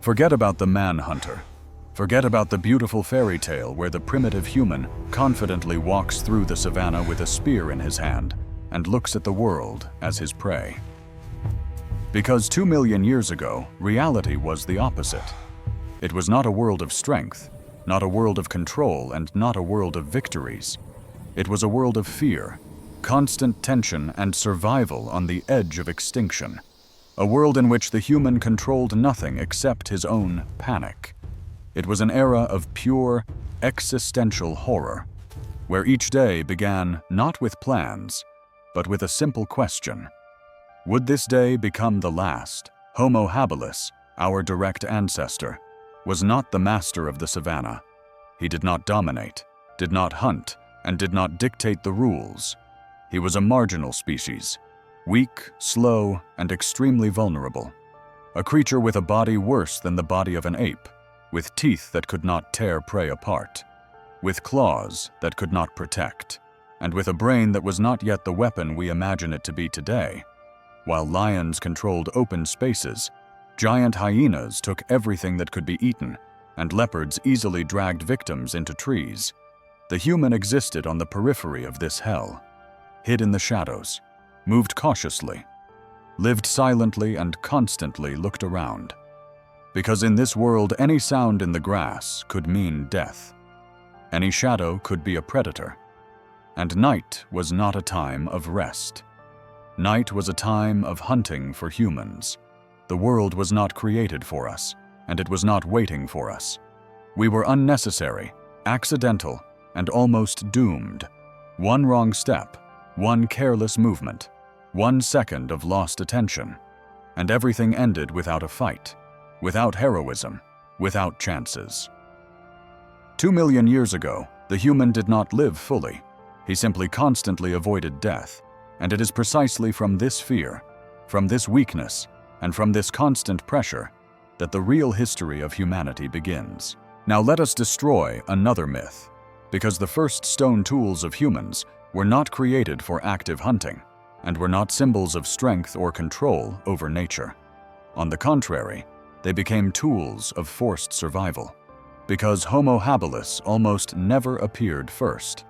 Forget about the manhunter. Forget about the beautiful fairy tale where the primitive human confidently walks through the savannah with a spear in his hand and looks at the world as his prey. Because 2 million years ago, reality was the opposite. It was not a world of strength, not a world of control, and not a world of victories. It was a world of fear, constant tension, and survival on the edge of extinction. A world in which the human controlled nothing except his own panic. It was an era of pure, existential horror, where each day began not with plans, but with a simple question. Would this day become the last? Homo habilis, our direct ancestor, was not the master of the savannah. He did not dominate, did not hunt, and did not dictate the rules. He was a marginal species, weak, slow, and extremely vulnerable. A creature with a body worse than the body of an ape, with teeth that could not tear prey apart, with claws that could not protect, and with a brain that was not yet the weapon we imagine it to be today. While lions controlled open spaces, giant hyenas took everything that could be eaten, and leopards easily dragged victims into trees. The human existed on the periphery of this hell, hid in the shadows, moved cautiously, lived silently, and constantly looked around. Because in this world, any sound in the grass could mean death. Any shadow could be a predator. And night was not a time of rest. Night was a time of hunting for humans. The world was not created for us, and it was not waiting for us. We were unnecessary, accidental, and almost doomed. One wrong step, one careless movement, 1 second of lost attention, and everything ended without a fight, without heroism, without chances. 2 million years ago, the human did not live fully. He simply constantly avoided death, and it is precisely from this fear, from this weakness, and from this constant pressure that the real history of humanity begins. Now let us destroy another myth, because the first stone tools of humans were not created for active hunting, and were not symbols of strength or control over nature. On the contrary, they became tools of forced survival. Because Homo habilis almost never appeared first.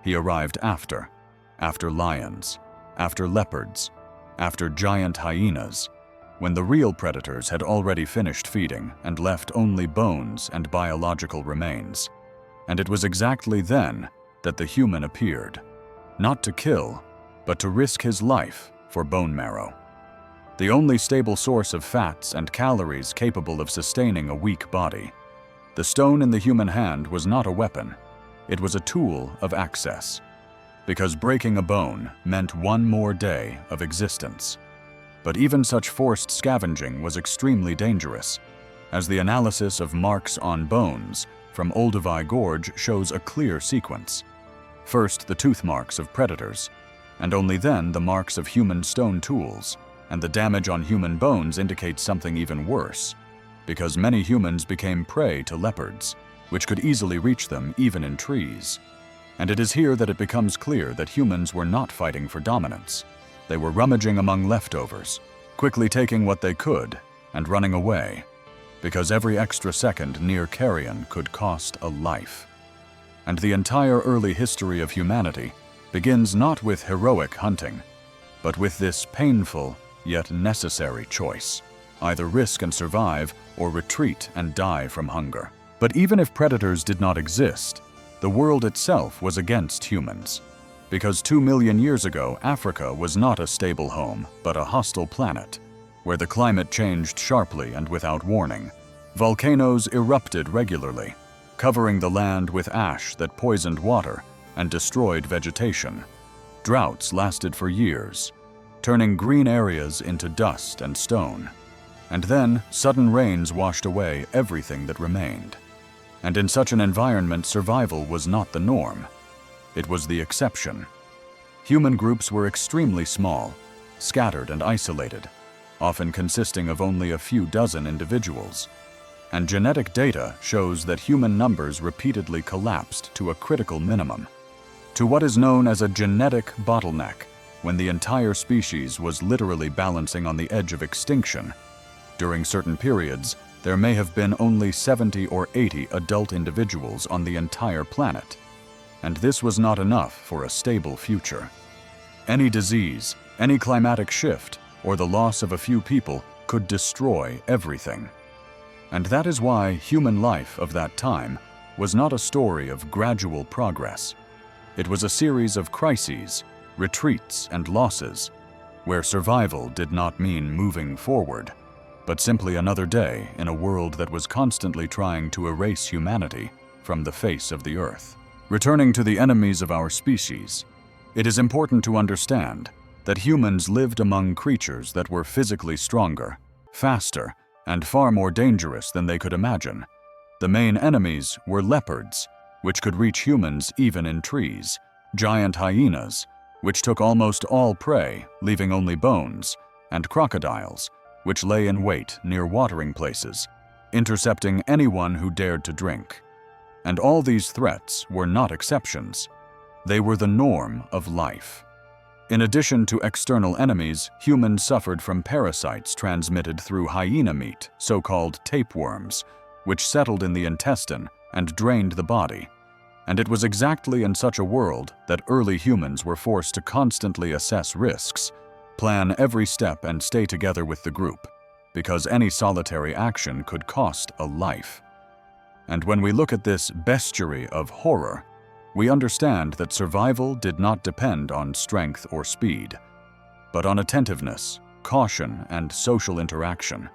He arrived after lions, after leopards, after giant hyenas, when the real predators had already finished feeding and left only bones and biological remains. And it was exactly then that the human appeared, not to kill, but to risk his life for bone marrow. The only stable source of fats and calories capable of sustaining a weak body. The stone in the human hand was not a weapon, it was a tool of access. Because breaking a bone meant one more day of existence. But even such forced scavenging was extremely dangerous, as the analysis of marks on bones from Olduvai Gorge shows a clear sequence. First, the tooth marks of predators, and only then the marks of human stone tools, and the damage on human bones indicates something even worse, because many humans became prey to leopards, which could easily reach them even in trees. And it is here that it becomes clear that humans were not fighting for dominance. They were rummaging among leftovers, quickly taking what they could and running away, because every extra second near carrion could cost a life. And the entire early history of humanity begins not with heroic hunting, but with this painful yet necessary choice: either risk and survive or retreat and die from hunger. But even if predators did not exist, the world itself was against humans. Because 2 million years ago, Africa was not a stable home, but a hostile planet, where the climate changed sharply and without warning. Volcanoes erupted regularly, covering the land with ash that poisoned water and destroyed vegetation. Droughts lasted for years, turning green areas into dust and stone. And then, sudden rains washed away everything that remained. And in such an environment, survival was not the norm. It was the exception. Human groups were extremely small, scattered and isolated, often consisting of only a few dozen individuals. And genetic data shows that human numbers repeatedly collapsed to a critical minimum, to what is known as a genetic bottleneck, when the entire species was literally balancing on the edge of extinction. During certain periods, there may have been only 70 or 80 adult individuals on the entire planet. And this was not enough for a stable future. Any disease, any climatic shift, or the loss of a few people could destroy everything. And that is why human life of that time was not a story of gradual progress. It was a series of crises, retreats, and losses, where survival did not mean moving forward, but simply another day in a world that was constantly trying to erase humanity from the face of the earth. Returning to the enemies of our species, it is important to understand that humans lived among creatures that were physically stronger, faster, and far more dangerous than they could imagine. The main enemies were leopards, which could reach humans even in trees, giant hyenas, which took almost all prey, leaving only bones, and crocodiles, which lay in wait near watering places, intercepting anyone who dared to drink. And all these threats were not exceptions. They were the norm of life. In addition to external enemies, humans suffered from parasites transmitted through hyena meat, so-called tapeworms, which settled in the intestine and drained the body. And it was exactly in such a world that early humans were forced to constantly assess risks, plan every step, and stay together with the group, because any solitary action could cost a life. And when we look at this bestiary of horror, we understand that survival did not depend on strength or speed, but on attentiveness, caution, and social interaction,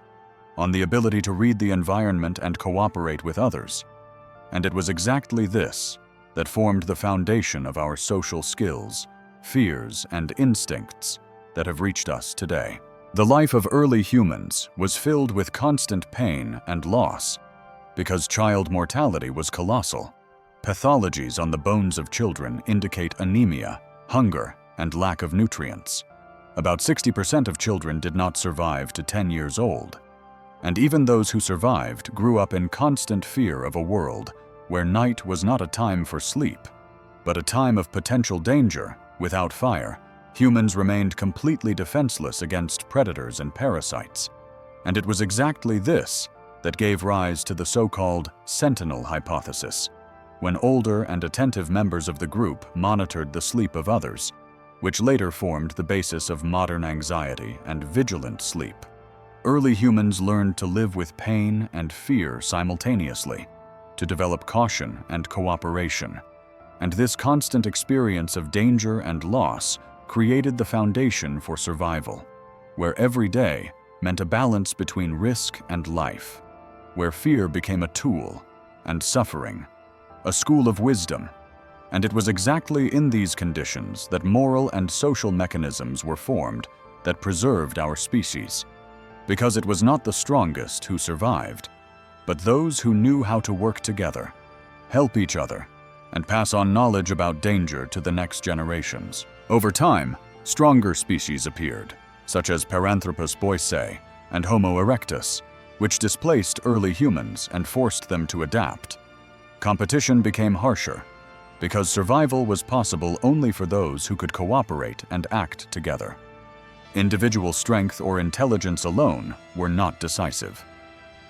on the ability to read the environment and cooperate with others. And it was exactly this that formed the foundation of our social skills, fears, and instincts that have reached us today. The life of early humans was filled with constant pain and loss because child mortality was colossal. Pathologies on the bones of children indicate anemia, hunger, and lack of nutrients. About 60% of children did not survive to 10 years old. And even those who survived grew up in constant fear of a world where night was not a time for sleep, but a time of potential danger. Without fire, humans remained completely defenseless against predators and parasites. And it was exactly this that gave rise to the so-called sentinel hypothesis, when older and attentive members of the group monitored the sleep of others, which later formed the basis of modern anxiety and vigilant sleep. Early humans learned to live with pain and fear simultaneously, to develop caution and cooperation. And this constant experience of danger and loss created the foundation for survival, where every day meant a balance between risk and life, where fear became a tool and suffering a school of wisdom. And it was exactly in these conditions that moral and social mechanisms were formed that preserved our species. Because it was not the strongest who survived, but those who knew how to work together, help each other, and pass on knowledge about danger to the next generations. Over time, stronger species appeared, such as Paranthropus boisei and Homo erectus, which displaced early humans and forced them to adapt. Competition became harsher, because survival was possible only for those who could cooperate and act together. Individual strength or intelligence alone were not decisive.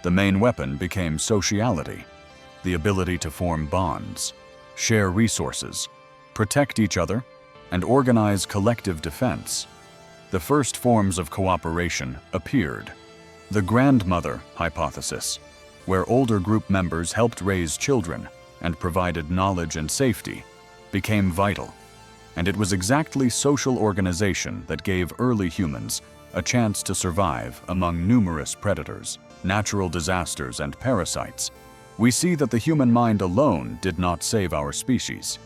The main weapon became sociality, the ability to form bonds, share resources, protect each other, and organize collective defense. The first forms of cooperation appeared. The grandmother hypothesis, where older group members helped raise children and provided knowledge and safety, became vital. And it was exactly social organization that gave early humans a chance to survive among numerous predators, natural disasters, and parasites. We see that the human mind alone did not save our species.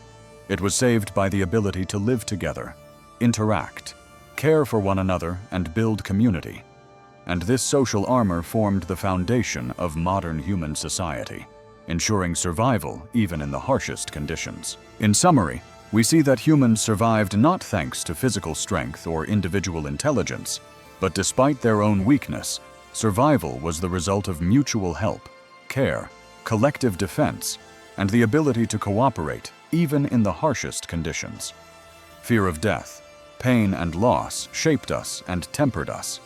It was saved by the ability to live together, interact, care for one another, and build community. And this social armor formed the foundation of modern human society, ensuring survival even in the harshest conditions. In summary, we see that humans survived not thanks to physical strength or individual intelligence, but despite their own weakness, survival was the result of mutual help, care, collective defense, and the ability to cooperate even in the harshest conditions. Fear of death, pain, and loss shaped us and tempered us.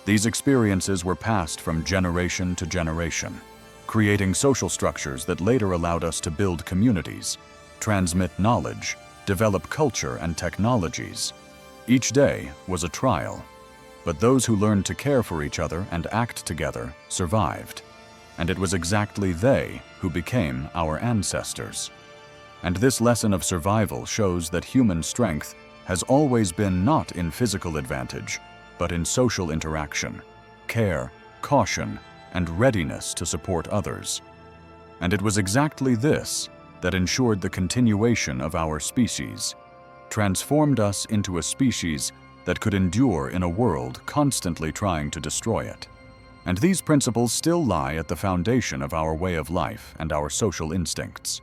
These experiences were passed from generation to generation, creating social structures that later allowed us to build communities, transmit knowledge, develop culture and technologies. Each day was a trial, but those who learned to care for each other and act together survived. And it was exactly they who became our ancestors. And this lesson of survival shows that human strength has always been not in physical advantage, but in social interaction, care, caution, and readiness to support others. And it was exactly this that ensured the continuation of our species, transformed us into a species that could endure in a world constantly trying to destroy it. And these principles still lie at the foundation of our way of life and our social instincts.